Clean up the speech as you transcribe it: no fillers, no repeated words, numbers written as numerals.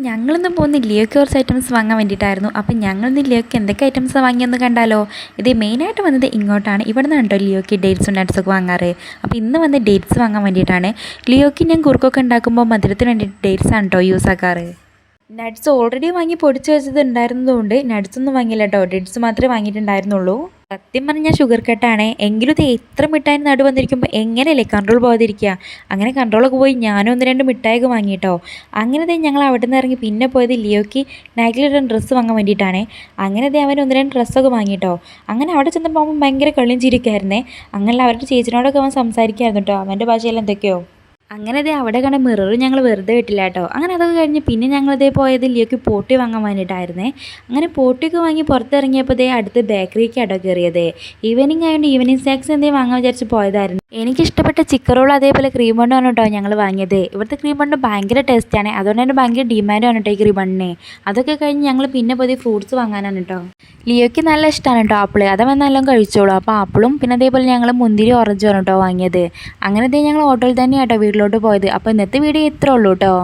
ഞങ്ങളിന്ന് പോകുന്ന ലിയോയ്ക്ക് കുറച്ച് ഐറ്റംസ് വാങ്ങാൻ വേണ്ടിയിട്ടായിരുന്നു. അപ്പം ഞങ്ങളിന്ന് ലിയോയ്ക്ക് എന്തൊക്കെ ഐറ്റംസ് വാങ്ങിയെന്ന് കണ്ടാലോ. ഇത് മെയിനായിട്ട് വന്നത് ഇങ്ങോട്ടാണ്. ഇവിടെ നിന്നാണ് കേട്ടോ ലിയോയ്ക്ക് ഡേറ്റ്സും നട്ട്സൊക്കെ വാങ്ങാറ്. അപ്പോൾ ഇന്ന് വന്ന് ഡേറ്റ്സ് വാങ്ങാൻ വേണ്ടിയിട്ടാണ്. ലിയോയ്ക്ക് ഞാൻ കുറുക്കൊക്കെ ഉണ്ടാക്കുമ്പോൾ മധുരത്തിന് വേണ്ടിയിട്ട് ഡേറ്റ്സാണ് കേട്ടോ യൂസ് ആക്കാറ്. നട്ട്സ് ഓൾറെഡി വാങ്ങി പൊടിച്ച് വെച്ചത് ഉണ്ടായിരുന്നതുകൊണ്ട് നട്ട്സൊന്നും വാങ്ങിയില്ല കേട്ടോ, ഡേറ്റ്സ് മാത്രമേ വാങ്ങിയിട്ടുണ്ടായിരുന്നുള്ളൂ. സത്യം പറഞ്ഞാൽ ഷുഗർ കട്ടാണ്. എങ്കിലും ഇത് എത്ര മിഠായി നടു വന്നിരിക്കുമ്പോൾ എങ്ങനെയല്ലേ കൺട്രോൾ പോകാതിരിക്കുക. അങ്ങനെ കൺട്രോളൊക്കെ പോയി ഞാനും 1-2 മിഠായിയൊക്കെ വാങ്ങിയിട്ടോ. അങ്ങനെ ഞങ്ങൾ അവിടെ നിന്ന് ഇറങ്ങി പിന്നെ പോയത് ലിയോയ്ക്ക് നൈറ്റിലിടാൻ ഡ്രസ്സ് വാങ്ങാൻ വേണ്ടിയിട്ടാണ്. അങ്ങനെ അവൻ 1-2 ഡ്രസ്സൊക്കെ വാങ്ങിയിട്ടോ. അങ്ങനെ അവിടെ ചെന്നപ്പോൾ അവൻ ഭയങ്കര കളിയും ചിരിക്കായിരുന്നേ. അങ്ങനെ അവരുടെ ചേച്ചിനോടൊക്കെ അവൻ സംസാരിക്കായിരുന്നു കേട്ടോ, അവൻ്റെ ഭാഷയിൽ എന്തൊക്കെയോ. അങ്ങനെ അവിടെ കണ്ട മിറർ ഞങ്ങൾ വെറുതെ വിട്ടില്ല കേട്ടോ. അങ്ങനെ അതൊക്കെ കഴിഞ്ഞ് പിന്നെ ഞങ്ങളിതേ പോയത് ലിയോയ്ക്ക് പോട്ടി വാങ്ങാൻ വേണ്ടിയിട്ടായിരുന്നേ. അങ്ങനെ പോട്ടിയൊക്കെ വാങ്ങി പുറത്തിറങ്ങിയപ്പോൾ അടുത്ത് ബേക്കറിക്ക് അടോ കയറിയത്. ഈവനിങ് ആയതുകൊണ്ട് ഈവനിങ് സ്നാക്സ് എന്തെങ്കിലും വാങ്ങാൻ വിചാരിച്ച് പോയതായിരുന്നു. എനിക്കിഷ്ടപ്പെട്ട ചിക്കൻ റോൾ അതേപോലെ ക്രീം ബണ്ണാണ് കേട്ടോ ഞങ്ങൾ വാങ്ങിയത്. ഇവിടുത്തെ ക്രീം ബണ്ണ് ഭയങ്കര ടേസ്റ്റാണ്, അതുകൊണ്ട് തന്നെ ഭയങ്കര ഡിമാൻഡാണ് കേട്ടോ ഈ ക്രീം ബണ്ണിന്. അതൊക്കെ കഴിഞ്ഞ് ഞങ്ങൾ പിന്നെ പോയി ഫ്രൂട്ട്സ് വാങ്ങാനാണ് കേട്ടോ. ലിയോയ്ക്ക് നല്ല ഇഷ്ടമാണ് കേട്ടോ ആപ്പിൾ, അതവൻ നല്ലോണം കഴിച്ചോളൂ. അപ്പോൾ ആപ്പിളും പിന്നെ അതേപോലെ ഞങ്ങൾ മുന്തിരി ഓറഞ്ചുമാണ് കേട്ടോ വാങ്ങിയത്. അങ്ങനെ ഞങ്ങൾ ഓട്ടോയിൽ തന്നെയാണ് കേട്ടോ വീട്ടിലോട്ട് പോയത്. അപ്പോൾ ഇന്നത്തെ വീഡിയോ ഇത്രേ ഉള്ളൂ കേട്ടോ.